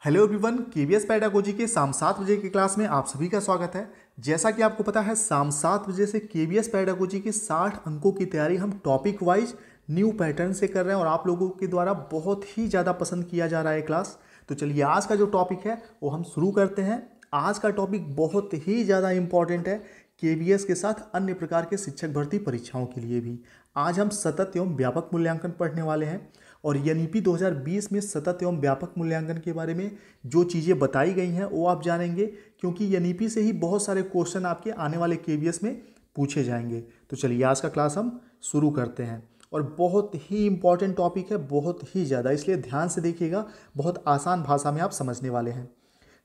Hello everyone, KVS pedagogy के शाम 7 बजे की क्लास में आप सभी का स्वागत है। जैसा कि आपको पता है, शाम 7 बजे से केवीएस पेडागोजी की 60 अंकों की तैयारी हम टॉपिक वाइज न्यू पैटर्न से कर रहे हैं और आप लोगों के द्वारा बहुत ही ज़्यादा पसंद किया जा रहा है क्लास। तो चलिए आज का जो टॉपिक है वो हम शुरू करते हैं। आज का टॉपिक बहुत ही ज़्यादा इम्पॉर्टेंट है केवीएस के साथ अन्य प्रकार के शिक्षक भर्ती परीक्षाओं के लिए भी। आज हम सतत एवं व्यापक मूल्यांकन पढ़ने वाले हैं और एनईपी 2020 में सतत एवं व्यापक मूल्यांकन के बारे में जो चीज़ें बताई गई हैं वो आप जानेंगे, क्योंकि एनईपी से ही बहुत सारे क्वेश्चन आपके आने वाले केवीएस में पूछे जाएंगे। तो चलिए आज का क्लास हम शुरू करते हैं और बहुत ही इंपॉर्टेंट टॉपिक है, बहुत ही ज़्यादा, इसलिए ध्यान से देखिएगा। बहुत आसान भाषा में आप समझने वाले हैं।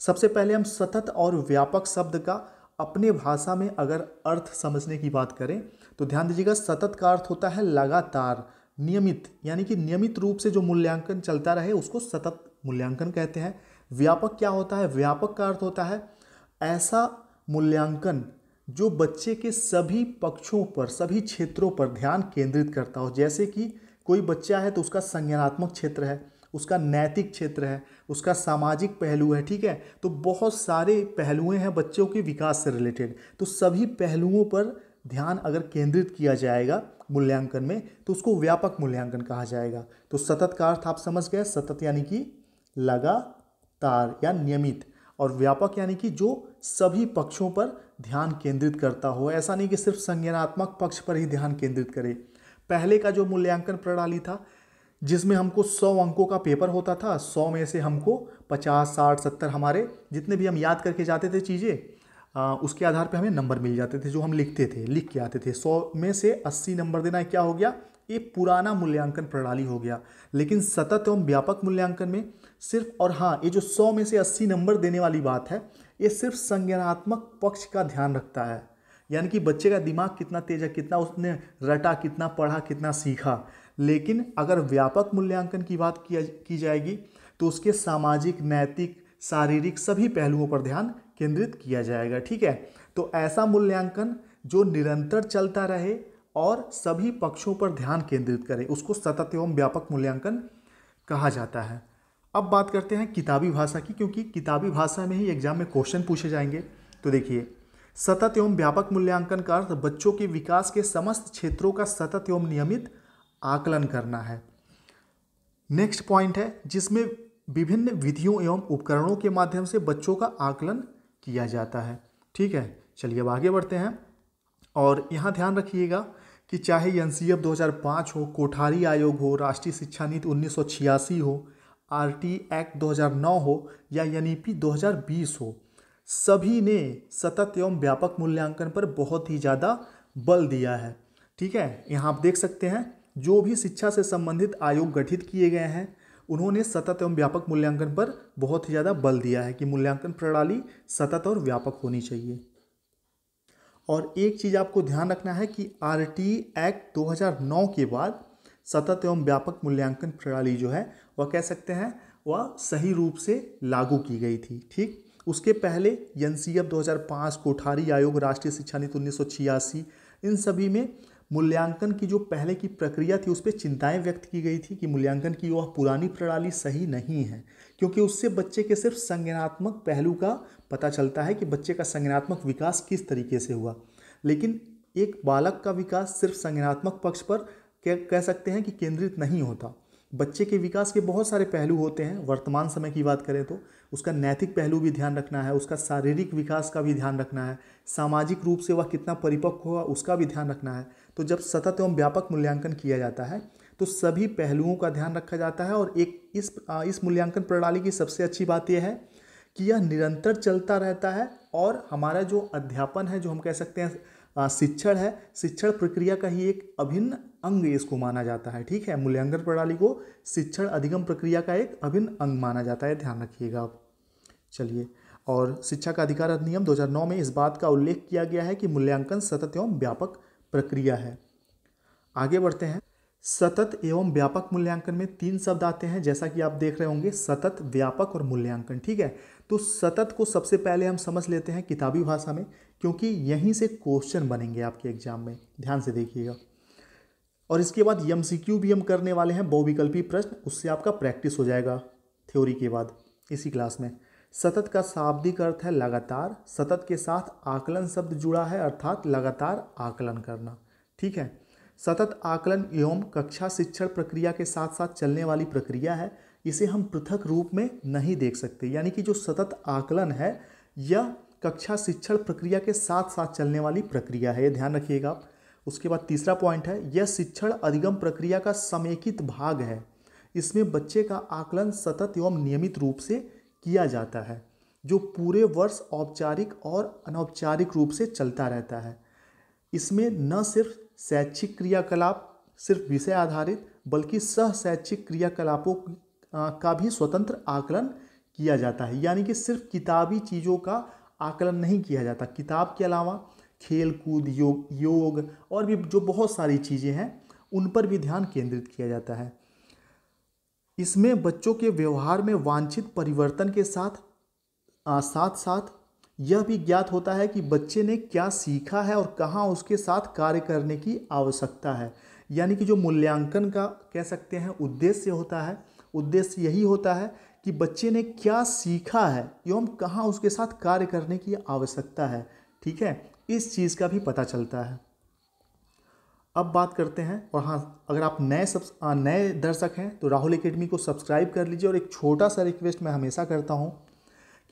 सबसे पहले हम सतत और व्यापक शब्द का अपने भाषा में अगर अर्थ समझने की बात करें तो ध्यान दीजिएगा। सतत का अर्थ होता है लगातार, नियमित, यानी कि नियमित रूप से जो मूल्यांकन चलता रहे उसको सतत मूल्यांकन कहते हैं। व्यापक क्या होता है? व्यापक का अर्थ होता है ऐसा मूल्यांकन जो बच्चे के सभी पक्षों पर, सभी क्षेत्रों पर ध्यान केंद्रित करता हो। जैसे कि कोई बच्चा है तो उसका संज्ञानात्मक क्षेत्र है, उसका नैतिक क्षेत्र है, उसका सामाजिक पहलू है, ठीक है। तो बहुत सारे पहलुएं हैं बच्चों के विकास से रिलेटेड, तो सभी पहलुओं पर ध्यान अगर केंद्रित किया जाएगा मूल्यांकन में तो उसको व्यापक मूल्यांकन कहा जाएगा। तो सतत का अर्थ आप समझ गए, सतत यानी कि लगातार या नियमित, और व्यापक यानी कि जो सभी पक्षों पर ध्यान केंद्रित करता हो। ऐसा नहीं कि सिर्फ संज्ञानात्मक पक्ष पर ही ध्यान केंद्रित करे। पहले का जो मूल्यांकन प्रणाली था जिसमें हमको 100 अंकों का पेपर होता था, 100 में से हमको 50, 60, 70 हमारे जितने भी हम याद करके जाते थे चीज़ें, उसके आधार पे हमें नंबर मिल जाते थे जो हम लिखते थे, लिख के आते थे। 100 में से 80 नंबर देना क्या हो गया? ये पुराना मूल्यांकन प्रणाली हो गया। लेकिन सतत एवं व्यापक मूल्यांकन में सिर्फ, और हाँ, ये जो 100 में से 80 नंबर देने वाली बात है ये सिर्फ संज्ञानात्मक पक्ष का ध्यान रखता है, यानी कि बच्चे का दिमाग कितना तेज है, कितना उसने रटा, कितना पढ़ा, कितना सीखा। लेकिन अगर व्यापक मूल्यांकन की बात की जाएगी तो उसके सामाजिक, नैतिक, शारीरिक सभी पहलुओं पर ध्यान केंद्रित किया जाएगा, ठीक है। तो ऐसा मूल्यांकन जो निरंतर चलता रहे और सभी पक्षों पर ध्यान केंद्रित करे उसको सतत एवं व्यापक मूल्यांकन कहा जाता है। अब बात करते हैं किताबी भाषा की, क्योंकि किताबी भाषा में ही एग्जाम में क्वेश्चन पूछे जाएंगे। तो देखिए, सतत एवं व्यापक मूल्यांकन का अर्थ बच्चों के विकास के समस्त क्षेत्रों का सतत एवं नियमित आकलन करना है। नेक्स्ट पॉइंट है जिसमें विभिन्न विधियों एवं उपकरणों के माध्यम से बच्चों का आकलन किया जाता है, ठीक है। चलिए अब आगे बढ़ते हैं और यहाँ ध्यान रखिएगा कि चाहे एनसीएफ 2005 हो, कोठारी आयोग हो, राष्ट्रीय शिक्षा नीति 1986 हो, आरटी एक्ट 2009 हो या एनईपी 2020 हो, सभी ने सतत एवं व्यापक मूल्यांकन पर बहुत ही ज़्यादा बल दिया है, ठीक है। यहाँ आप देख सकते हैं जो भी शिक्षा से संबंधित आयोग गठित किए गए हैं उन्होंने सतत एवं व्यापक मूल्यांकन पर बहुत ही ज़्यादा बल दिया है कि मूल्यांकन प्रणाली सतत और व्यापक होनी चाहिए। और एक चीज़ आपको ध्यान रखना है कि आरटी एक्ट 2009 के बाद सतत एवं व्यापक मूल्यांकन प्रणाली जो है वह कह सकते हैं वह सही रूप से लागू की गई थी, ठीक। उसके पहले एनसीएफ 2005, कोठारी आयोग, राष्ट्रीय शिक्षा नीति 1986, इन सभी में मूल्यांकन की जो पहले की प्रक्रिया थी उस पर चिंताएं व्यक्त की गई थी कि मूल्यांकन की वह पुरानी प्रणाली सही नहीं है, क्योंकि उससे बच्चे के सिर्फ संज्ञानात्मक पहलू का पता चलता है कि बच्चे का संज्ञानात्मक विकास किस तरीके से हुआ। लेकिन एक बालक का विकास सिर्फ संज्ञानात्मक पक्ष पर कह सकते हैं कि केंद्रित नहीं होता। बच्चे के विकास के बहुत सारे पहलू होते हैं। वर्तमान समय की बात करें तो उसका नैतिक पहलू भी ध्यान रखना है, उसका शारीरिक विकास का भी ध्यान रखना है, सामाजिक रूप से वह कितना परिपक्व हुआ उसका भी ध्यान रखना है। तो जब सतत एवं व्यापक मूल्यांकन किया जाता है तो सभी पहलुओं का ध्यान रखा जाता है। और एक इस मूल्यांकन प्रणाली की सबसे अच्छी बात यह है कि यह निरंतर चलता रहता है और हमारा जो अध्यापन है, जो हम कह सकते हैं शिक्षण है, शिक्षण प्रक्रिया का ही एक अभिन्न अंग इसको माना जाता है, ठीक है। मूल्यांकन प्रणाली को शिक्षण अधिगम प्रक्रिया का एक अभिन्न अंग माना जाता है, ध्यान रखिएगा आप। चलिए, और शिक्षा का अधिकार अधिनियम 2009 में इस बात का उल्लेख किया गया है कि मूल्यांकन सतत एवं व्यापक प्रक्रिया है। आगे बढ़ते हैं। सतत एवं व्यापक मूल्यांकन में 3 शब्द आते हैं, जैसा कि आप देख रहे होंगे, सतत, व्यापक और मूल्यांकन, ठीक है। तो सतत को सबसे पहले हम समझ लेते हैं किताबी भाषा में, क्योंकि यहीं से क्वेश्चन बनेंगे आपके एग्जाम में, ध्यान से देखिएगा। और इसके बाद एमसीक्यू भी हम करने वाले हैं, बहुविकल्पी प्रश्न, उससे आपका प्रैक्टिस हो जाएगा थ्योरी के बाद। इसी क्लास में। सतत का शाब्दिक अर्थ है लगातार, सतत के साथ आकलन शब्द जुड़ा है अर्थात लगातार आकलन करना। ठीक है, सतत आकलन एवं कक्षा शिक्षण प्रक्रिया के साथ साथ चलने वाली प्रक्रिया है, इसे हम पृथक रूप में नहीं देख सकते। यानी कि जो सतत आकलन है यह कक्षा शिक्षण प्रक्रिया के साथ साथ चलने वाली प्रक्रिया है, ये ध्यान रखिएगा आप। उसके बाद तीसरा पॉइंट है, यह शिक्षण अधिगम प्रक्रिया का समेकित भाग है। इसमें बच्चे का आकलन सतत एवं नियमित रूप से किया जाता है, जो पूरे वर्ष औपचारिक और अनौपचारिक रूप से चलता रहता है। इसमें न सिर्फ शैक्षिक क्रियाकलाप सिर्फ विषय आधारित, बल्कि सह शैक्षिक क्रियाकलापों का भी स्वतंत्र आकलन किया जाता है। यानी कि सिर्फ किताबी चीज़ों का आकलन नहीं किया जाता, किताब के अलावा खेल कूद, योग और भी जो बहुत सारी चीज़ें हैं उन पर भी ध्यान केंद्रित किया जाता है। इसमें बच्चों के व्यवहार में वांछित परिवर्तन के साथ साथ यह भी ज्ञात होता है कि बच्चे ने क्या सीखा है और कहाँ उसके साथ कार्य करने की आवश्यकता है। यानी कि जो मूल्यांकन का कह सकते हैं उद्देश्य होता है, उद्देश्य यही होता है कि बच्चे ने क्या सीखा है एवं कहाँ उसके साथ कार्य करने की आवश्यकता है। ठीक है, इस चीज़ का भी पता चलता है। अब बात करते हैं, और हाँ, अगर आप नए दर्शक हैं तो राहुल एकेडमी को सब्सक्राइब कर लीजिए। और एक छोटा सा रिक्वेस्ट मैं हमेशा करता हूँ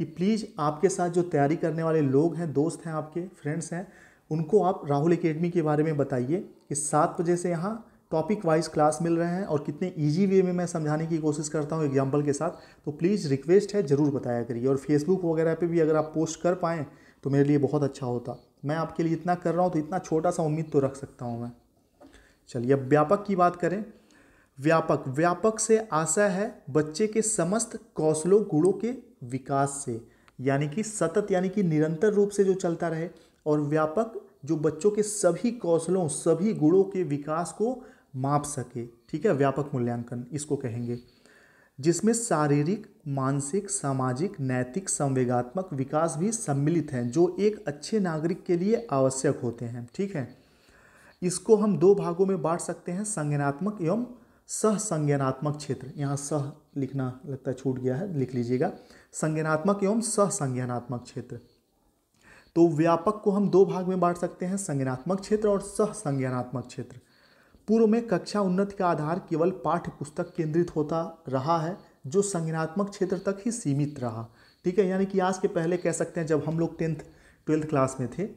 कि प्लीज़ आपके साथ जो तैयारी करने वाले लोग हैं, दोस्त हैं, आपके फ्रेंड्स हैं, उनको आप राहुल एकेडमी के बारे में बताइए कि 7 बजे से यहाँ टॉपिक वाइज क्लास मिल रहे हैं और कितने इजी वे में मैं समझाने की कोशिश करता हूँ एग्जाम्पल के साथ। तो प्लीज़ रिक्वेस्ट है, ज़रूर बताया करिए। और फेसबुक वगैरह पे भी अगर आप पोस्ट कर पाएँ तो मेरे लिए बहुत अच्छा होता। मैं आपके लिए इतना कर रहा हूँ तो इतना छोटा सा उम्मीद तो रख सकता हूँ मैं। चलिए अब व्यापक की बात करें। व्यापक से आशय है बच्चे के समस्त कौशलों गुणों के विकास से, यानी कि सतत यानी कि निरंतर रूप से जो चलता रहे, और व्यापक जो बच्चों के सभी कौशलों सभी गुणों के विकास को माप सके। ठीक है, व्यापक मूल्यांकन इसको कहेंगे, जिसमें शारीरिक, मानसिक, सामाजिक, नैतिक, संवेगात्मक विकास भी सम्मिलित हैं, जो एक अच्छे नागरिक के लिए आवश्यक होते हैं। ठीक है, इसको हम 2 भागों में बांट सकते हैं, संज्ञानात्मक एवं सह संज्ञानात्मक क्षेत्र। यहाँ सह लिखना लगता है छूट गया है, लिख लीजिएगा, संज्ञानात्मक एवं सह संज्ञानात्मक क्षेत्र। तो व्यापक को हम 2 भाग में बांट सकते हैं, संज्ञानात्मक क्षेत्र और सह संज्ञानात्मक क्षेत्र। पूर्व में कक्षा उन्नति का आधार केवल पाठ्य पुस्तक केंद्रित होता रहा है, जो संज्ञानात्मक क्षेत्र तक ही सीमित रहा। ठीक है, यानी कि आज के पहले कह सकते हैं जब हम लोग 10th 12th क्लास में थे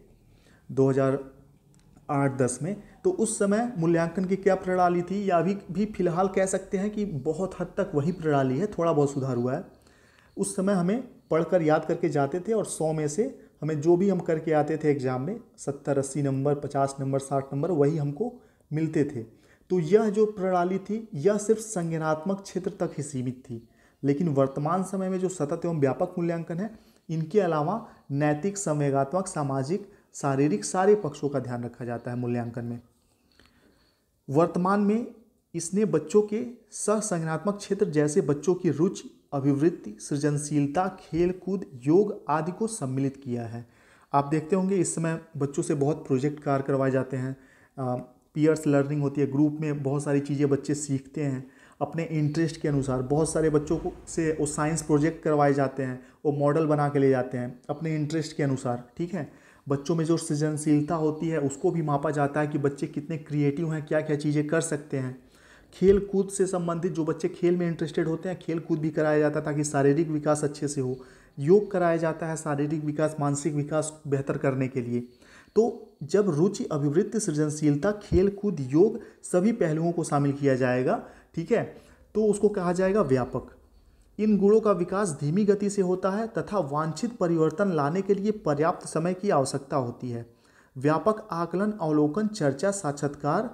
2008-10 में, तो उस समय मूल्यांकन की क्या प्रणाली थी, या अभी भी फिलहाल कह सकते हैं कि बहुत हद तक वही प्रणाली है, थोड़ा बहुत सुधार हुआ है। उस समय हमें पढ़कर याद करके जाते थे और 100 में से हमें जो भी हम करके आते थे एग्ज़ाम में 70-80 नंबर, 50 नंबर, 60 नंबर वही हमको मिलते थे। तो यह जो प्रणाली थी यह सिर्फ संज्ञानात्मक क्षेत्र तक ही सीमित थी। लेकिन वर्तमान समय में जो सतत एवं व्यापक मूल्यांकन है, इनके अलावा नैतिक, संवेगात्मक, सामाजिक, शारीरिक सारे पक्षों का ध्यान रखा जाता है मूल्यांकन में। वर्तमान में इसने बच्चों के सह संज्ञानात्मक क्षेत्र जैसे बच्चों की रुचि, अभिवृत्ति, सृजनशीलता, खेल कूद, योग आदि को सम्मिलित किया है। आप देखते होंगे इस समय बच्चों से बहुत प्रोजेक्ट कार्य करवाए जाते हैं, पीयर्स लर्निंग होती है, ग्रुप में बहुत सारी चीज़ें बच्चे सीखते हैं अपने इंटरेस्ट के अनुसार। बहुत सारे बच्चों को से वो साइंस प्रोजेक्ट करवाए जाते हैं, वो मॉडल बना के ले जाते हैं अपने इंटरेस्ट के अनुसार। ठीक है, बच्चों में जो सृजनशीलता होती है उसको भी मापा जाता है कि बच्चे कितने क्रिएटिव हैं, क्या क्या चीज़ें कर सकते हैं। खेल कूद से संबंधित जो बच्चे खेल में इंटरेस्टेड होते हैं, खेल कूद भी कराया जाता है ताकि शारीरिक विकास अच्छे से हो। योग कराया जाता है शारीरिक विकास, मानसिक विकास बेहतर करने के लिए। तो जब रुचि, अभिवृत्ति, सृजनशीलता, खेल कूद, योग सभी पहलुओं को शामिल किया जाएगा, ठीक है, तो उसको कहा जाएगा व्यापक। इन गुणों का विकास धीमी गति से होता है तथा वांछित परिवर्तन लाने के लिए पर्याप्त समय की आवश्यकता होती है। व्यापक आकलन अवलोकन, चर्चा, साक्षात्कार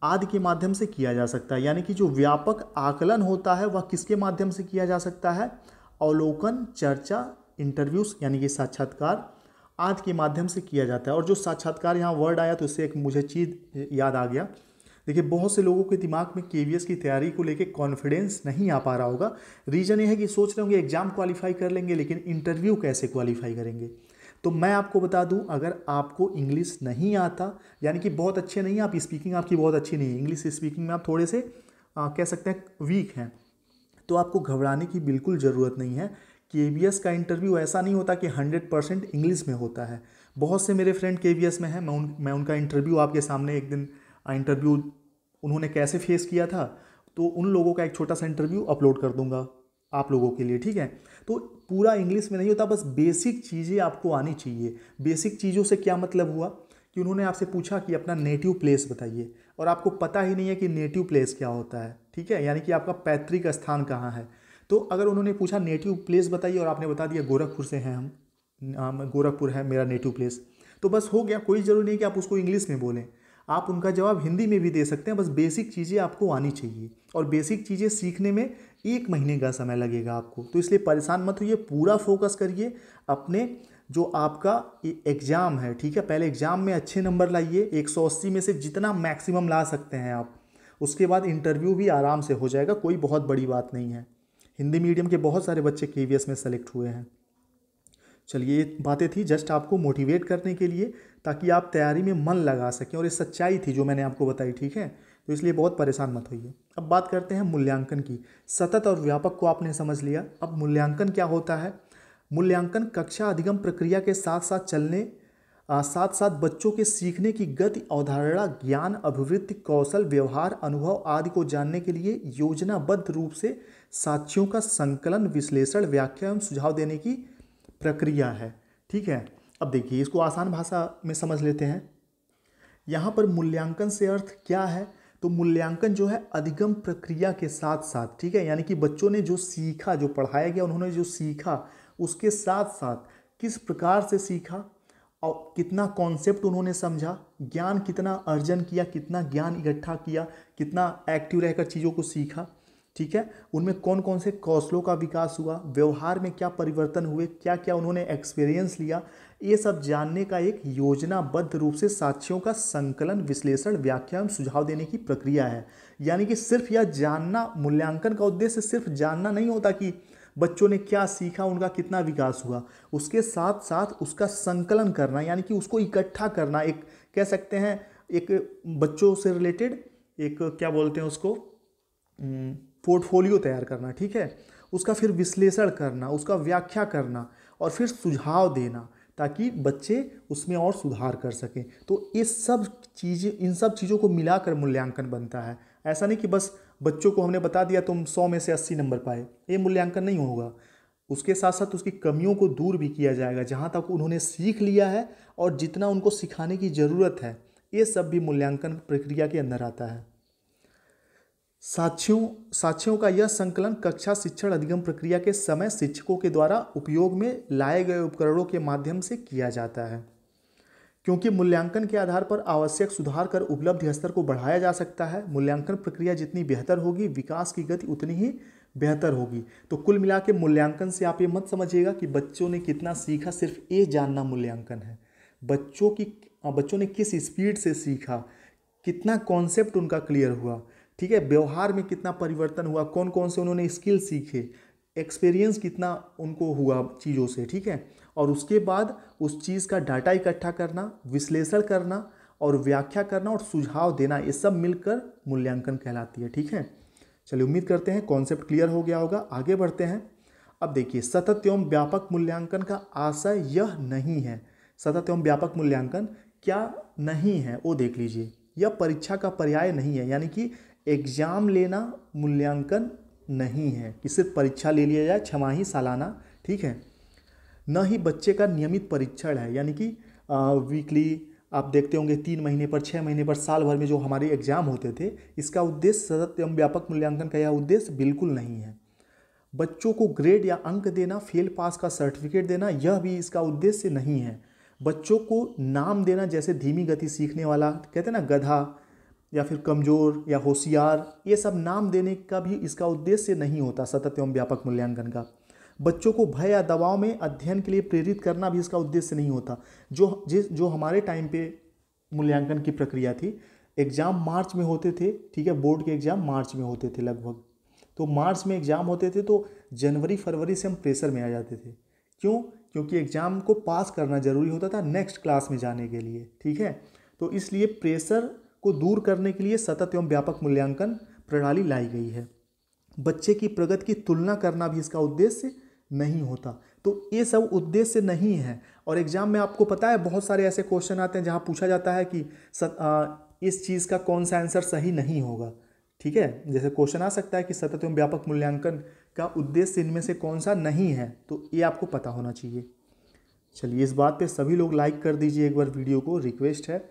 आदि के माध्यम से किया जा सकता है। यानी कि जो व्यापक आकलन होता है वह किसके माध्यम से किया जा सकता है? अवलोकन, चर्चा, इंटरव्यूज यानी कि साक्षात्कार आदि के माध्यम से किया जाता है। और जो साक्षात्कार यहाँ वर्ड आया तो उससे एक मुझे चीज़ याद आ गया। देखिए, बहुत से लोगों के दिमाग में केवीएस की तैयारी को लेके कॉन्फिडेंस नहीं आ पा रहा होगा। रीज़न ये है कि सोच रहे होंगे एग्जाम क्वालिफाई कर लेंगे, लेकिन इंटरव्यू कैसे क्वालिफाई करेंगे। तो मैं आपको बता दूं, अगर आपको इंग्लिश नहीं आता, यानी कि बहुत अच्छे नहीं, आप स्पीकिंग आपकी बहुत अच्छी नहीं है, इंग्लिश स्पीकिंग में आप थोड़े से कह सकते हैं वीक हैं, तो आपको घबराने की बिल्कुल ज़रूरत नहीं है। केवीएस का इंटरव्यू ऐसा नहीं होता कि 100% इंग्लिश में होता है। बहुत से मेरे फ्रेंड केवीएस में हैं, मैं उनका इंटरव्यू आपके सामने एक दिन इंटरव्यू उन्होंने कैसे फेस किया था, तो उन लोगों का एक छोटा सा इंटरव्यू अपलोड कर दूंगा आप लोगों के लिए, ठीक है। तो पूरा इंग्लिश में नहीं होता, बस बेसिक चीज़ें आपको आनी चाहिए। बेसिक चीज़ों से क्या मतलब हुआ कि उन्होंने आपसे पूछा कि अपना नेटिव प्लेस बताइए, और आपको पता ही नहीं है कि नेटिव प्लेस क्या होता है, ठीक है, यानी कि आपका पैतृक स्थान कहाँ है। तो अगर उन्होंने पूछा नेटिव प्लेस बताइए और आपने बता दिया गोरखपुर से हैं हम, गोरखपुर है मेरा नेटिव प्लेस, तो बस हो गया। कोई ज़रूरी नहीं कि आप उसको इंग्लिश में बोलें, आप उनका जवाब हिंदी में भी दे सकते हैं। बस बेसिक चीज़ें आपको आनी चाहिए, और बेसिक चीज़ें सीखने में 1 महीने का समय लगेगा आपको, तो इसलिए परेशान मत होइए, पूरा फोकस करिए अपने जो आपका एग्ज़ाम है, ठीक है। पहले एग्ज़ाम में अच्छे नंबर लाइए, 180 में से जितना मैक्सिमम ला सकते हैं आप। उसके बाद इंटरव्यू भी आराम से हो जाएगा, कोई बहुत बड़ी बात नहीं है। हिंदी मीडियम के बहुत सारे बच्चे केवीएस में सेलेक्ट हुए हैं। चलिए, ये बातें थी जस्ट आपको मोटिवेट करने के लिए, ताकि आप तैयारी में मन लगा सकें, और ये सच्चाई थी जो मैंने आपको बताई, ठीक है। तो इसलिए बहुत परेशान मत होइए। अब बात करते हैं मूल्यांकन की। सतत और व्यापक को आपने समझ लिया, अब मूल्यांकन क्या होता है। मूल्यांकन कक्षा अधिगम प्रक्रिया के साथ साथ साथ साथ बच्चों के सीखने की गति, अवधारणा, ज्ञान, अभिवृत्ति, कौशल, व्यवहार, अनुभव आदि को जानने के लिए योजनाबद्ध रूप से साक्ष्यों का संकलन, विश्लेषण, व्याख्या एवं सुझाव देने की प्रक्रिया है, ठीक है। अब देखिए, इसको आसान भाषा में समझ लेते हैं। यहाँ पर मूल्यांकन से अर्थ क्या है, तो मूल्यांकन जो है अधिगम प्रक्रिया के साथ साथ, ठीक है, यानी कि बच्चों ने जो सीखा, जो पढ़ाया गया, उन्होंने जो सीखा, उसके साथ साथ किस प्रकार से सीखा और कितना कॉन्सेप्ट उन्होंने समझा, ज्ञान कितना अर्जन किया, कितना ज्ञान इकट्ठा किया, कितना एक्टिव रहकर चीज़ों को सीखा, ठीक है। उनमें कौन कौन से कौशलों का विकास हुआ, व्यवहार में क्या परिवर्तन हुए, क्या क्या उन्होंने एक्सपीरियंस लिया, ये सब जानने का एक योजनाबद्ध रूप से साक्ष्यों का संकलन, विश्लेषण, व्याख्या एवं सुझाव देने की प्रक्रिया है। यानी कि सिर्फ यह जानना, मूल्यांकन का उद्देश्य सिर्फ जानना नहीं होता कि बच्चों ने क्या सीखा, उनका कितना विकास हुआ, उसके साथ साथ उसका संकलन करना, यानी कि उसको इकट्ठा करना, एक कह सकते हैं एक बच्चों से रिलेटेड एक क्या बोलते हैं उसको, पोर्टफोलियो तैयार करना, ठीक है। उसका फिर विश्लेषण करना, उसका व्याख्या करना, और फिर सुझाव देना, ताकि बच्चे उसमें और सुधार कर सकें। तो ये सब चीज़ें, इन सब चीज़ों को मिलाकर मूल्यांकन बनता है। ऐसा नहीं कि बस बच्चों को हमने बता दिया तुम 100 में से 80 नंबर पाए, ये मूल्यांकन नहीं होगा। उसके साथ साथ उसकी कमियों को दूर भी किया जाएगा, जहाँ तक उन्होंने सीख लिया है और जितना उनको सिखाने की ज़रूरत है, ये सब भी मूल्यांकन प्रक्रिया के अंदर आता है। साक्ष्यों का यह संकलन कक्षा शिक्षण अधिगम प्रक्रिया के समय शिक्षकों के द्वारा उपयोग में लाए गए उपकरणों के माध्यम से किया जाता है, क्योंकि मूल्यांकन के आधार पर आवश्यक सुधार कर उपलब्धि स्तर को बढ़ाया जा सकता है। मूल्यांकन प्रक्रिया जितनी बेहतर होगी, विकास की गति उतनी ही बेहतर होगी। तो कुल मिला के मूल्यांकन से आप ये मत समझिएगा कि बच्चों ने कितना सीखा, सिर्फ ये जानना मूल्यांकन है। बच्चों ने किस स्पीड से सीखा, कितना कॉन्सेप्ट उनका क्लियर हुआ, ठीक है, व्यवहार में कितना परिवर्तन हुआ, कौन कौन से उन्होंने स्किल सीखे, एक्सपीरियंस कितना उनको हुआ चीज़ों से, ठीक है। और उसके बाद उस चीज़ का डाटा इकट्ठा करना, विश्लेषण करना और व्याख्या करना और सुझाव देना, ये सब मिलकर मूल्यांकन कहलाती है, ठीक है। चलिए, उम्मीद करते हैं कॉन्सेप्ट क्लियर हो गया होगा। आगे बढ़ते हैं। अब देखिए, सतत एवं व्यापक मूल्यांकन का आशय यह नहीं है। सतत एवं व्यापक मूल्यांकन क्या नहीं है वो देख लीजिए। यह परीक्षा का पर्याय नहीं है, यानी कि एग्जाम लेना मूल्यांकन नहीं है कि सिर्फ परीक्षा ले लिया जाए छमाही सालाना, ठीक है। न ही बच्चे का नियमित परीक्षण है, यानी कि वीकली आप देखते होंगे 3 महीने पर, 6 महीने पर, साल भर में जो हमारे एग्जाम होते थे, इसका उद्देश्य सतत एवं व्यापक मूल्यांकन का यह उद्देश्य बिल्कुल नहीं है। बच्चों को ग्रेड या अंक देना, फेल पास का सर्टिफिकेट देना, यह भी इसका उद्देश्य नहीं है। बच्चों को नाम देना, जैसे धीमी गति सीखने वाला, कहते हैं ना गधा, या फिर कमज़ोर या होशियार, ये सब नाम देने का भी इसका उद्देश्य नहीं होता सतत एवं व्यापक मूल्यांकन का। बच्चों को भय या दबाव में अध्ययन के लिए प्रेरित करना भी इसका उद्देश्य नहीं होता। जो हमारे टाइम पे मूल्यांकन की प्रक्रिया थी, एग्ज़ाम मार्च में होते थे, ठीक है, बोर्ड के एग्ज़ाम मार्च में होते थे लगभग। तो मार्च में एग्ज़ाम होते थे, तो जनवरी फरवरी से हम प्रेशर में आ जाते थे। क्यों? क्योंकि एग्ज़ाम को पास करना ज़रूरी होता था नेक्स्ट क्लास में जाने के लिए, ठीक है। तो इसलिए प्रेशर को दूर करने के लिए सतत एवं व्यापक मूल्यांकन प्रणाली लाई गई है। बच्चे की प्रगति की तुलना करना भी इसका उद्देश्य नहीं होता। तो ये सब उद्देश्य नहीं है। और एग्जाम में आपको पता है बहुत सारे ऐसे क्वेश्चन आते हैं जहाँ पूछा जाता है कि इस चीज़ का कौन सा आंसर सही नहीं होगा। ठीक है, जैसे क्वेश्चन आ सकता है कि सतत एवं व्यापक मूल्यांकन का उद्देश्य इनमें से कौन सा नहीं है, तो ये आपको पता होना चाहिए। चलिए, इस बात पे सभी लोग लाइक कर दीजिए एक बार वीडियो को, रिक्वेस्ट है।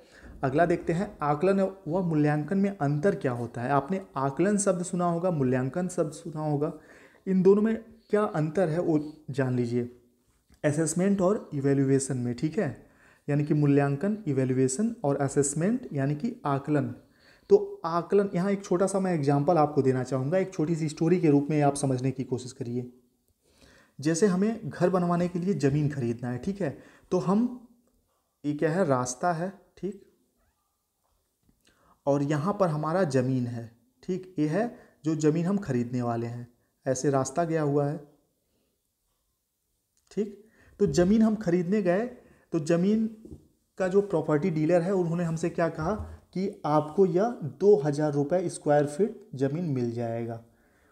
अगला देखते हैं, आकलन व मूल्यांकन में अंतर क्या होता है। आपने आकलन शब्द सुना होगा, मूल्यांकन शब्द सुना होगा, इन दोनों में क्या अंतर है वो जान लीजिए। असेसमेंट और इवैल्यूएशन में, ठीक है, यानी कि मूल्यांकन इवैल्यूएशन और असेसमेंट यानी कि आकलन। तो आकलन, यहाँ एक छोटा सा मैं एग्जांपल आपको देना चाहूँगा, एक छोटी सी स्टोरी के रूप में आप समझने की कोशिश करिए। जैसे हमें घर बनवाने के लिए ज़मीन खरीदना है, ठीक है, तो हम, ये क्या है, रास्ता है, ठीक, और यहाँ पर हमारा ज़मीन है, ठीक, ये है जो ज़मीन हम खरीदने वाले हैं, ऐसे रास्ता गया हुआ है, ठीक। तो ज़मीन हम खरीदने गए, तो ज़मीन का जो प्रॉपर्टी डीलर है उन्होंने हमसे क्या कहा कि आपको यह 2000 रुपये स्क्वायर फीट ज़मीन मिल जाएगा।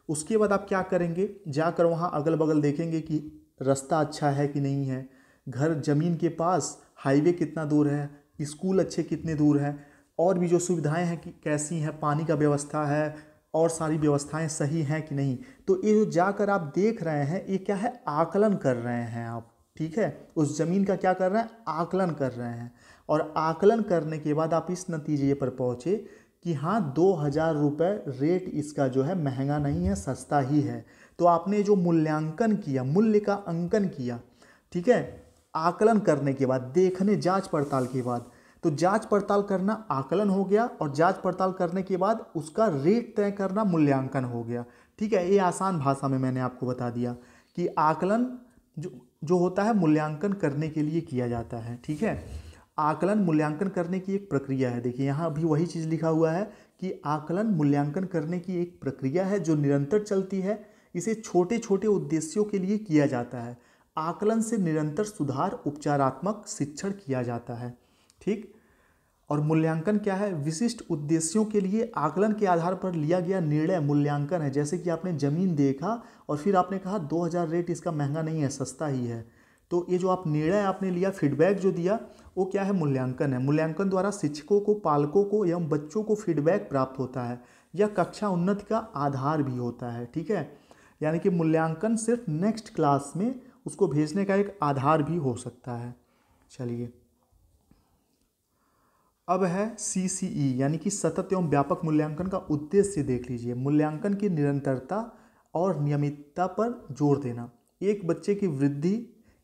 उसके बाद आप क्या करेंगे, जाकर वहाँ अगल बगल देखेंगे कि रास्ता अच्छा है कि नहीं है, घर ज़मीन के पास हाईवे कितना दूर है, स्कूल अच्छे कितने दूर हैं, और भी जो सुविधाएं हैं कि कैसी हैं, पानी का व्यवस्था है, और सारी व्यवस्थाएं सही हैं कि नहीं। तो ये जो जाकर आप देख रहे हैं, ये क्या है, आकलन कर रहे हैं आप, ठीक है, उस ज़मीन का क्या कर रहे हैं, आकलन कर रहे हैं। और आकलन करने के बाद आप इस नतीजे पर पहुँचे कि हाँ 2000 रुपये रेट इसका जो है महंगा नहीं है, सस्ता ही है। तो आपने जो मूल्यांकन किया, मूल्य का अंकन किया, ठीक है, आकलन करने के बाद, देखने, जांच पड़ताल के बाद, तो जांच पड़ताल करना आकलन हो गया, और जांच पड़ताल करने के बाद उसका रेट तय करना मूल्यांकन हो गया। ठीक है, ये आसान भाषा में मैंने आपको बता दिया कि आकलन जो होता है मूल्यांकन करने के लिए किया जाता है। ठीक है, आकलन मूल्यांकन करने की एक प्रक्रिया है। देखिए यहाँ भी वही चीज़ लिखा हुआ है कि आकलन मूल्यांकन करने की एक प्रक्रिया है जो निरंतर चलती है। इसे छोटे छोटे उद्देश्यों के लिए किया जाता है। आकलन से निरंतर सुधार, उपचारात्मक शिक्षण किया जाता है। ठीक, और मूल्यांकन क्या है, विशिष्ट उद्देश्यों के लिए आकलन के आधार पर लिया गया निर्णय मूल्यांकन है। जैसे कि आपने ज़मीन देखा और फिर आपने कहा 2000 रेट इसका महंगा नहीं है, सस्ता ही है, तो ये जो आप निर्णय आपने लिया, फीडबैक जो दिया, वो क्या है, मूल्यांकन है। मूल्यांकन द्वारा शिक्षकों को, पालकों को एवं बच्चों को फीडबैक प्राप्त होता है। यह कक्षा उन्नति का आधार भी होता है। ठीक है, यानी कि मूल्यांकन सिर्फ नेक्स्ट क्लास में उसको भेजने का एक आधार भी हो सकता है। चलिए, अब है CCE यानी कि सतत एवं व्यापक मूल्यांकन का उद्देश्य देख लीजिए। मूल्यांकन की निरंतरता और नियमितता पर जोर देना, एक बच्चे की वृद्धि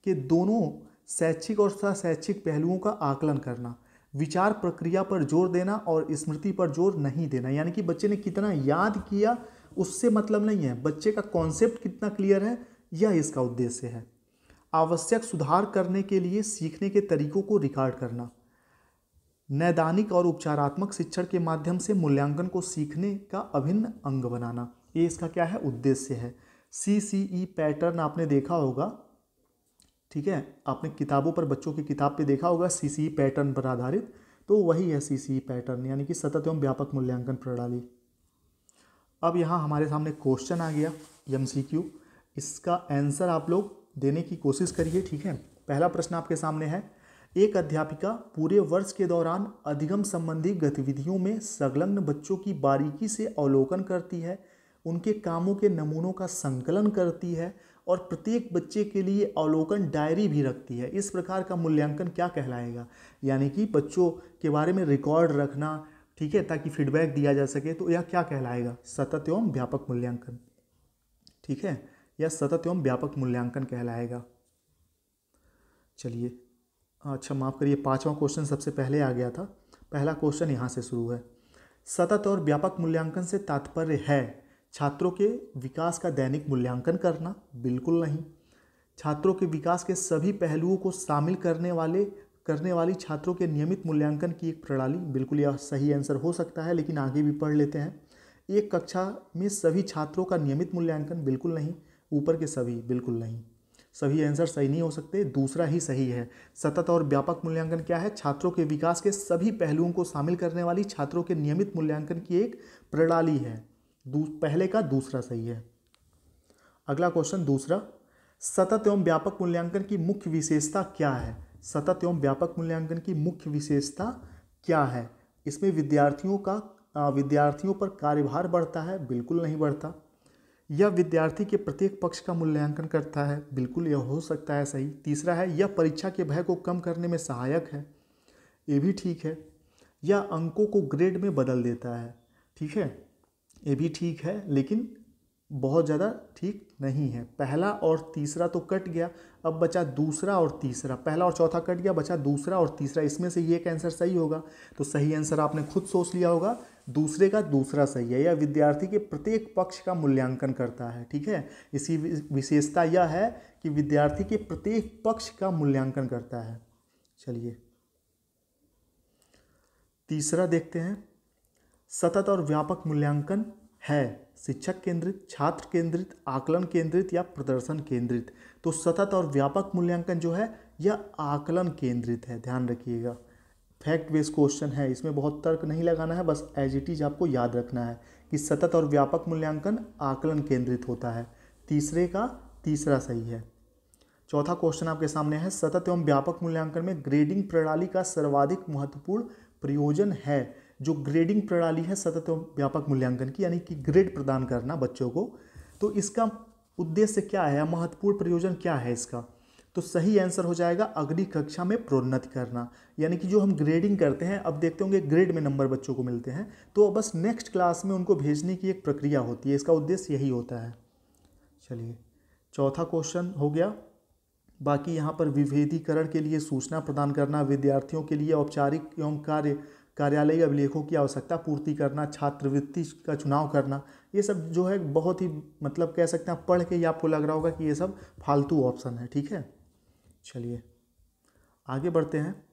के दोनों शैक्षिक और शैक्षिक पहलुओं का आकलन करना, विचार प्रक्रिया पर जोर देना और स्मृति पर जोर नहीं देना। यानी कि बच्चे ने कितना याद किया उससे मतलब नहीं है, बच्चे का कॉन्सेप्ट कितना क्लियर है, यह इसका उद्देश्य है। आवश्यक सुधार करने के लिए सीखने के तरीकों को रिकॉर्ड करना, नैदानिक और उपचारात्मक शिक्षण के माध्यम से मूल्यांकन को सीखने का अभिन्न अंग बनाना, ये इसका क्या है, उद्देश्य है। CCE पैटर्न आपने देखा होगा, ठीक है, आपने किताबों पर, बच्चों की किताब पे देखा होगा CCE पैटर्न पर आधारित, तो वही है CCE पैटर्न यानी कि सतत एवं व्यापक मूल्यांकन प्रणाली। अब यहाँ हमारे सामने क्वेश्चन आ गया MCQ, इसका आंसर आप लोग देने की कोशिश करिए। ठीक है, पहला प्रश्न आपके सामने है, एक अध्यापिका पूरे वर्ष के दौरान अधिगम संबंधी गतिविधियों में संलग्न बच्चों की बारीकी से अवलोकन करती है, उनके कामों के नमूनों का संकलन करती है और प्रत्येक बच्चे के लिए अवलोकन डायरी भी रखती है। इस प्रकार का मूल्यांकन क्या कहलाएगा, यानी कि बच्चों के बारे में रिकॉर्ड रखना, ठीक है, ताकि फीडबैक दिया जा सके, तो यह क्या कहलाएगा, सतत एवं व्यापक मूल्यांकन। ठीक है, यह सतत एवं व्यापक मूल्यांकन कहलाएगा। चलिए, अच्छा माफ़ करिए, पांचवा क्वेश्चन सबसे पहले आ गया था, पहला क्वेश्चन यहाँ से शुरू है। सतत और व्यापक मूल्यांकन से तात्पर्य है छात्रों के विकास का दैनिक मूल्यांकन करना, बिल्कुल नहीं। छात्रों के विकास के सभी पहलुओं को शामिल करने वाली छात्रों के नियमित मूल्यांकन की एक प्रणाली, बिल्कुल यह सही आंसर हो सकता है, लेकिन आगे भी पढ़ लेते हैं। एक कक्षा में सभी छात्रों का नियमित मूल्यांकन, बिल्कुल नहीं। ऊपर के सभी, बिल्कुल नहीं, सभी आंसर सही नहीं हो सकते, दूसरा ही सही है। सतत और व्यापक मूल्यांकन क्या है, छात्रों के विकास के सभी पहलुओं को शामिल करने वाली छात्रों के नियमित मूल्यांकन की एक प्रणाली है। पहले का दूसरा सही है। अगला क्वेश्चन दूसरा, सतत एवं व्यापक मूल्यांकन की मुख्य विशेषता क्या है? सतत एवं व्यापक मूल्यांकन की मुख्य विशेषता क्या है? इसमें विद्यार्थियों पर कार्यभार बढ़ता है? बिल्कुल नहीं बढ़ता। यह विद्यार्थी के प्रत्येक पक्ष का मूल्यांकन करता है? बिल्कुल यह हो सकता है सही। तीसरा है, यह परीक्षा के भय को कम करने में सहायक है? ये भी ठीक है। यह अंकों को ग्रेड में बदल देता है? ठीक है, ये भी ठीक है, लेकिन बहुत ज़्यादा ठीक नहीं है। पहला और तीसरा तो कट गया, अब बचा दूसरा और तीसरा। पहला और चौथा कट गया, बचा दूसरा और तीसरा। इसमें से ये एक आंसर सही होगा, तो सही आंसर आपने खुद सोच लिया होगा, दूसरे का दूसरा सही है। यह विद्यार्थी के प्रत्येक पक्ष का मूल्यांकन करता है। ठीक है, इसी विशेषता यह है कि विद्यार्थी के प्रत्येक पक्ष का मूल्यांकन करता है। चलिए तीसरा देखते हैं, सतत और व्यापक मूल्यांकन है शिक्षक केंद्रित, छात्र केंद्रित, आकलन केंद्रित या प्रदर्शन केंद्रित? तो सतत और व्यापक मूल्यांकन जो है यह आकलन केंद्रित है, ध्यान रखिएगा। फैक्ट बेस्ड क्वेश्चन है, इसमें बहुत तर्क नहीं लगाना है, बस एज इट इज आपको याद रखना है कि सतत और व्यापक मूल्यांकन आकलन केंद्रित होता है। तीसरे का तीसरा सही है। चौथा क्वेश्चन आपके सामने है, सतत एवं व्यापक मूल्यांकन में ग्रेडिंग प्रणाली का सर्वाधिक महत्वपूर्ण प्रयोजन है? जो ग्रेडिंग प्रणाली है सतत एवं व्यापक मूल्यांकन की, यानी कि ग्रेड प्रदान करना बच्चों को, तो इसका उद्देश्य क्या है, महत्वपूर्ण प्रयोजन क्या है इसका? तो सही आंसर हो जाएगा अगली कक्षा में प्रोन्नति करना। यानी कि जो हम ग्रेडिंग करते हैं, अब देखते होंगे ग्रेड में नंबर बच्चों को मिलते हैं, तो बस नेक्स्ट क्लास में उनको भेजने की एक प्रक्रिया होती है, इसका उद्देश्य यही होता है। चलिए चौथा क्वेश्चन हो गया। बाकी यहाँ पर विभेदीकरण के लिए सूचना प्रदान करना, विद्यार्थियों के लिए औपचारिक एवं कार्यालयीय अभिलेखों की आवश्यकता पूर्ति करना, छात्रवृत्ति का चुनाव करना, ये सब जो है बहुत ही मतलब कह सकते हैं, पढ़ के ही आपको लग रहा होगा कि ये सब फालतू ऑप्शन है। ठीक है, चलिए आगे बढ़ते हैं।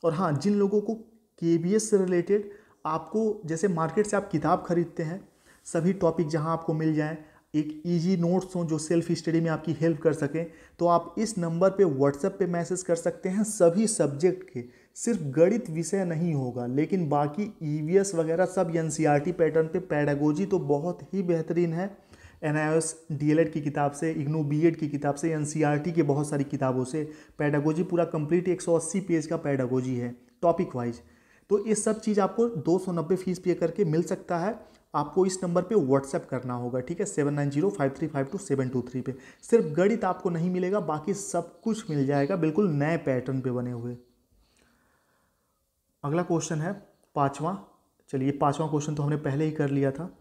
और हाँ, जिन लोगों को केबीएस से रिलेटेड आपको, जैसे मार्केट से आप किताब खरीदते हैं, सभी टॉपिक जहाँ आपको मिल जाएँ, एक इजी नोट्स हो जो सेल्फ स्टडी में आपकी हेल्प कर सकें, तो आप इस नंबर पे व्हाट्सएप पे मैसेज कर सकते हैं। सभी सब्जेक्ट के, सिर्फ गणित विषय नहीं होगा, लेकिन बाकी ईवीएस वगैरह सब एनसीईआरटी पैटर्न पे। पेडागोजी तो बहुत ही बेहतरीन है, एनआईओएस डीएलएड की किताब से, इग्नू बीएड की किताब से, एनसीईआरटी के बहुत सारी किताबों से पेडागोजी पूरा कंप्लीट 180 पेज का पेडागोजी है टॉपिक वाइज। तो ये सब चीज़ आपको 290 फीस पे करके मिल सकता है। आपको इस नंबर पे व्हाट्सएप करना होगा, ठीक है, 7905352723 पे। सिर्फ गणित आपको नहीं मिलेगा, बाकी सब कुछ मिल जाएगा, बिल्कुल नए पैटर्न पे बने हुए। अगला क्वेश्चन है पाँचवा। चलिए पाँचवा क्वेश्चन तो हमने पहले ही कर लिया था।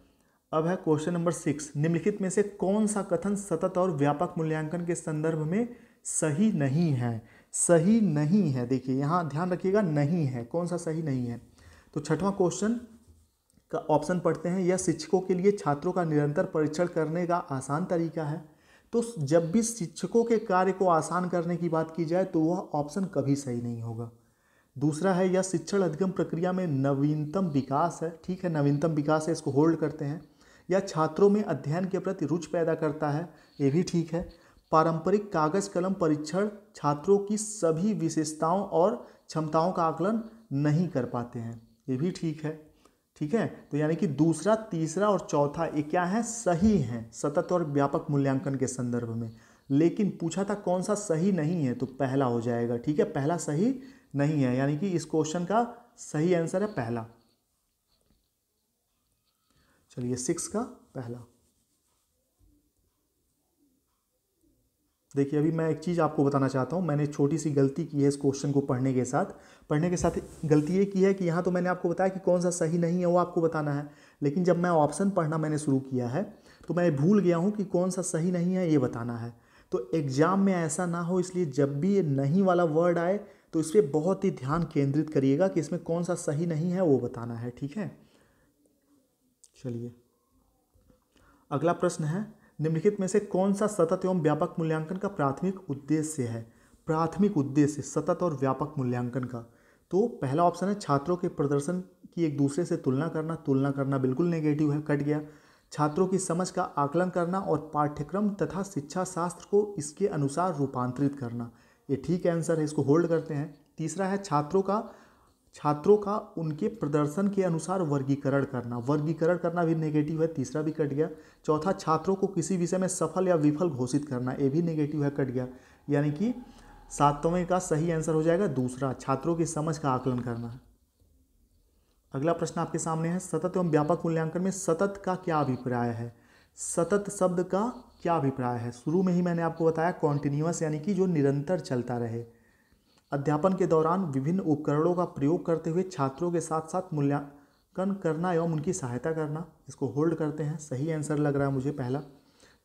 अब है क्वेश्चन नंबर 6, निम्नलिखित में से कौन सा कथन सतत और व्यापक मूल्यांकन के संदर्भ में सही नहीं है? सही नहीं है, देखिए यहाँ ध्यान रखिएगा, नहीं है, कौन सा सही नहीं है। तो छठवां क्वेश्चन का ऑप्शन पढ़ते हैं, यह शिक्षकों के लिए छात्रों का निरंतर परीक्षण करने का आसान तरीका है। तो जब भी शिक्षकों के कार्य को आसान करने की बात की जाए तो वह ऑप्शन कभी सही नहीं होगा। दूसरा है, यह शिक्षण अधिगम प्रक्रिया में नवीनतम विकास है। ठीक है, नवीनतम विकास है, इसको होल्ड करते हैं। यह छात्रों में अध्ययन के प्रति रुचि पैदा करता है, ये भी ठीक है। पारंपरिक कागज कलम परीक्षण छात्रों की सभी विशेषताओं और क्षमताओं का आकलन नहीं कर पाते हैं, ये भी ठीक है। ठीक है, तो यानी कि दूसरा, तीसरा और चौथा ये क्या है, सही है सतत और व्यापक मूल्यांकन के संदर्भ में। लेकिन पूछा था कौन सा सही नहीं है, तो पहला हो जाएगा। ठीक है, पहला सही नहीं है, यानी कि इस क्वेश्चन का सही आंसर है पहला। चलिए 6 का पहला। देखिए अभी मैं एक चीज़ आपको बताना चाहता हूँ, मैंने छोटी सी गलती की है इस क्वेश्चन को पढ़ने के साथ गलती ये की है कि यहाँ तो मैंने आपको बताया कि कौन सा सही नहीं है वो आपको बताना है, लेकिन जब मैं ऑप्शन पढ़ना मैंने शुरू किया है तो मैं भूल गया हूँ कि कौन सा सही नहीं है ये बताना है। तो एग्ज़ाम में ऐसा ना हो, इसलिए जब भी ये नहीं वाला वर्ड आए तो इस पर बहुत ही ध्यान केंद्रित करिएगा कि इसमें कौन सा सही नहीं है वो बताना है। ठीक है, चलिए अगला प्रश्न है, निम्नलिखित में से कौन सा सतत एवं व्यापक मूल्यांकन का प्राथमिक उद्देश्य है? प्राथमिक उद्देश्य सतत और व्यापक मूल्यांकन का, तो पहला ऑप्शन है छात्रों के प्रदर्शन की एक दूसरे से तुलना करना बिल्कुल नेगेटिव है, कट गया। छात्रों की समझ का आकलन करना और पाठ्यक्रम तथा शिक्षा शास्त्र को इसके अनुसार रूपांतरित करना, ये ठीक आंसर है, इसको होल्ड करते हैं। तीसरा है छात्रों का उनके प्रदर्शन के अनुसार वर्गीकरण करना, वर्गीकरण करना भी नेगेटिव है, तीसरा भी कट गया। चौथा, छात्रों को किसी विषय में सफल या विफल घोषित करना, ये भी नेगेटिव है, कट गया। यानी कि 7वें का सही आंसर हो जाएगा दूसरा, छात्रों की समझ का आकलन करना। अगला प्रश्न आपके सामने है, सतत एवं व्यापक मूल्यांकन में सतत का क्या अभिप्राय है? सतत शब्द का क्या अभिप्राय है? शुरू में ही मैंने आपको बताया कॉन्टिन्यूअस, यानी कि जो निरंतर चलता रहे। अध्यापन के दौरान विभिन्न उपकरणों का प्रयोग करते हुए छात्रों के साथ साथ मूल्यांकन करना एवं उनकी सहायता करना, इसको होल्ड करते हैं, सही आंसर लग रहा है मुझे पहला।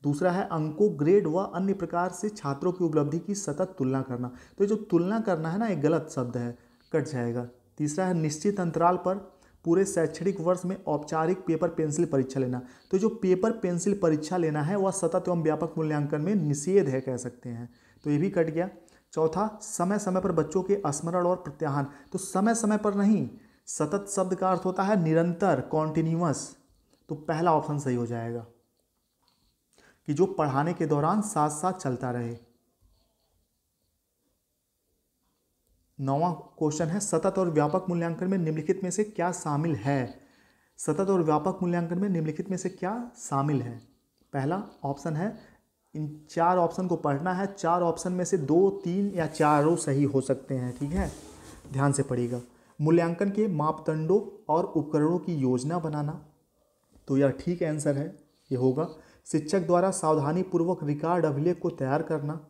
दूसरा है अंकों, ग्रेड व अन्य प्रकार से छात्रों की उपलब्धि की सतत तुलना करना, तो ये जो तुलना करना है ना, एक गलत शब्द है, कट जाएगा। तीसरा है निश्चित अंतराल पर पूरे शैक्षणिक वर्ष में औपचारिक पेपर पेंसिल परीक्षा लेना, तो जो पेपर पेंसिल परीक्षा लेना है वह सतत एवं व्यापक मूल्यांकन में निषेध है, कह सकते हैं, तो ये भी कट गया। चौथा, समय समय पर बच्चों के स्मरण और प्रत्याहार, तो समय समय पर नहीं, सतत शब्द का अर्थ होता है निरंतर, कॉन्टिन्यूअस, तो पहला ऑप्शन सही हो जाएगा कि जो पढ़ाने के दौरान साथ साथ चलता रहे। 9वां क्वेश्चन है, सतत और व्यापक मूल्यांकन में निम्नलिखित में से क्या शामिल है? सतत और व्यापक मूल्यांकन में निम्नलिखित में से क्या शामिल है? पहला ऑप्शन है, इन 4 ऑप्शन को पढ़ना है, 4 ऑप्शन में से 2, 3 या चारों सही हो सकते हैं, ठीक है, ध्यान से पढ़िएगा। मूल्यांकन के मापदंडों और उपकरणों की योजना बनाना, तो यह ठीक आंसर है, ये होगा। शिक्षक द्वारा सावधानी पूर्वक रिकॉर्ड अभिलेख को तैयार करना,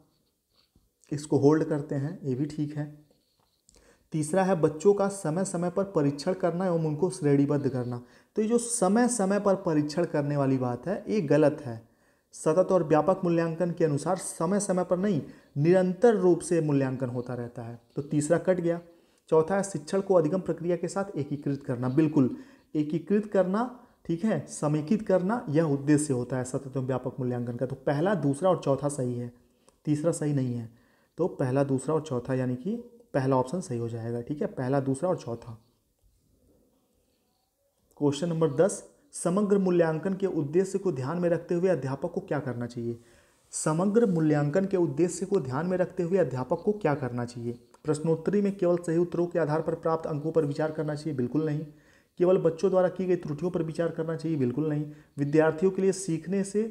इसको होल्ड करते हैं, ये भी ठीक है। तीसरा है बच्चों का समय समय पर परीक्षण करना एवं उनको श्रेणीबद्ध करना, तो ये जो समय समय पर परीक्षण करने वाली बात है ये गलत है। सतत और व्यापक मूल्यांकन के अनुसार समय समय पर नहीं, निरंतर रूप से मूल्यांकन होता रहता है, तो तीसरा कट गया। चौथा है शिक्षण को अधिगम प्रक्रिया के साथ एकीकृत करना, बिल्कुल एकीकृत करना, ठीक है, समेकित करना, यह उद्देश्य होता है सतत एवं व्यापक मूल्यांकन का, तो पहला, दूसरा और चौथा सही है, तीसरा सही नहीं है, तो पहला, दूसरा और चौथा, यानी कि पहला ऑप्शन सही हो जाएगा, ठीक है, पहला, दूसरा और चौथा। क्वेश्चन नंबर 10, समग्र मूल्यांकन के उद्देश्य को ध्यान में रखते हुए अध्यापक को क्या करना चाहिए? समग्र मूल्यांकन के उद्देश्य को ध्यान में रखते हुए अध्यापक को क्या करना चाहिए? प्रश्नोत्तरी में केवल सही उत्तरों के आधार पर प्राप्त अंकों पर विचार करना चाहिए? बिल्कुल नहीं। केवल बच्चों द्वारा की गई त्रुटियों पर विचार करना चाहिए? बिल्कुल नहीं। विद्यार्थियों के लिए सीखने से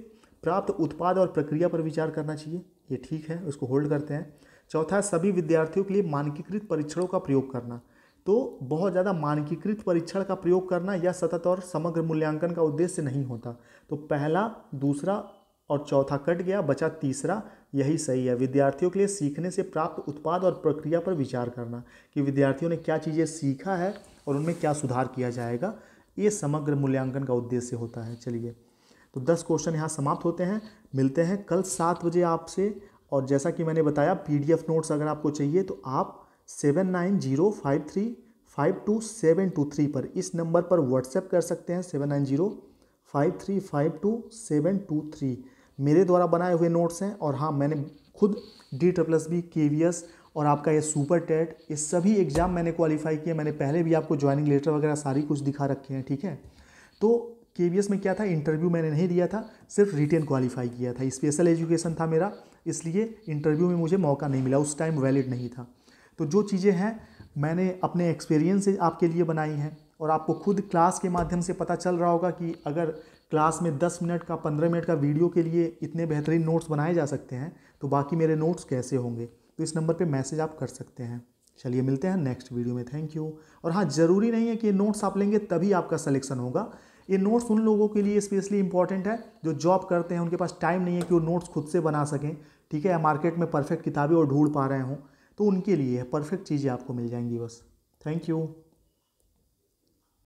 प्राप्त उत्पाद और प्रक्रिया पर विचार करना चाहिए? ये ठीक है, उसको होल्ड करते हैं। चौथा है सभी विद्यार्थियों के लिए मानकीकृत परीक्षणों का प्रयोग करना, तो बहुत ज़्यादा मानकीकृत परीक्षण का प्रयोग करना यह सतत और समग्र मूल्यांकन का उद्देश्य नहीं होता, तो पहला, दूसरा और चौथा कट गया, बचा तीसरा, यही सही है। विद्यार्थियों के लिए सीखने से प्राप्त उत्पाद और प्रक्रिया पर विचार करना, कि विद्यार्थियों ने क्या चीज़ें सीखा है और उनमें क्या सुधार किया जाएगा, ये समग्र मूल्यांकन का उद्देश्य होता है। चलिए, तो 10 क्वेश्चन यहाँ समाप्त होते हैं। मिलते हैं कल 7 बजे आपसे, और जैसा कि मैंने बताया PDF नोट्स अगर आपको चाहिए तो आप 7905352723 पर, इस नंबर पर व्हाट्सएप कर सकते हैं, 7905352723। मेरे द्वारा बनाए हुए नोट्स हैं, और हाँ, मैंने खुद DSSB, KVS और आपका ये सुपर टेट, ये सभी एग्ज़ाम मैंने क्वालिफाई किया। मैंने पहले भी आपको ज्वाइनिंग लेटर वगैरह सारी कुछ दिखा रखे हैं, ठीक है। तो KVS में क्या था, इंटरव्यू मैंने नहीं दिया था, सिर्फ रिटेन क्वालिफाई किया था, स्पेशल एजुकेशन था मेरा, इसलिए इंटरव्यू में मुझे मौका नहीं मिला, उस टाइम वैलिड नहीं था। तो जो चीज़ें हैं मैंने अपने एक्सपीरियंस से आपके लिए बनाई हैं, और आपको खुद क्लास के माध्यम से पता चल रहा होगा कि अगर क्लास में 10 मिनट का, 15 मिनट का वीडियो के लिए इतने बेहतरीन नोट्स बनाए जा सकते हैं, तो बाकी मेरे नोट्स कैसे होंगे। तो इस नंबर पे मैसेज आप कर सकते हैं। चलिए, मिलते हैं नेक्स्ट वीडियो में, थैंक यू। और हाँ, ज़रूरी नहीं है कि ये नोट्स आप लेंगे तभी आपका सिलेक्शन होगा। ये नोट्स उन लोगों के लिए स्पेशली इंपॉर्टेंट है जो जॉब करते हैं, उनके पास टाइम नहीं है कि वो नोट्स खुद से बना सकें, ठीक है, या मार्केट में परफेक्ट किताबें और ढूंढ पा रहे हों, तो उनके लिए परफेक्ट चीज़ें आपको मिल जाएंगी बस। Thank you.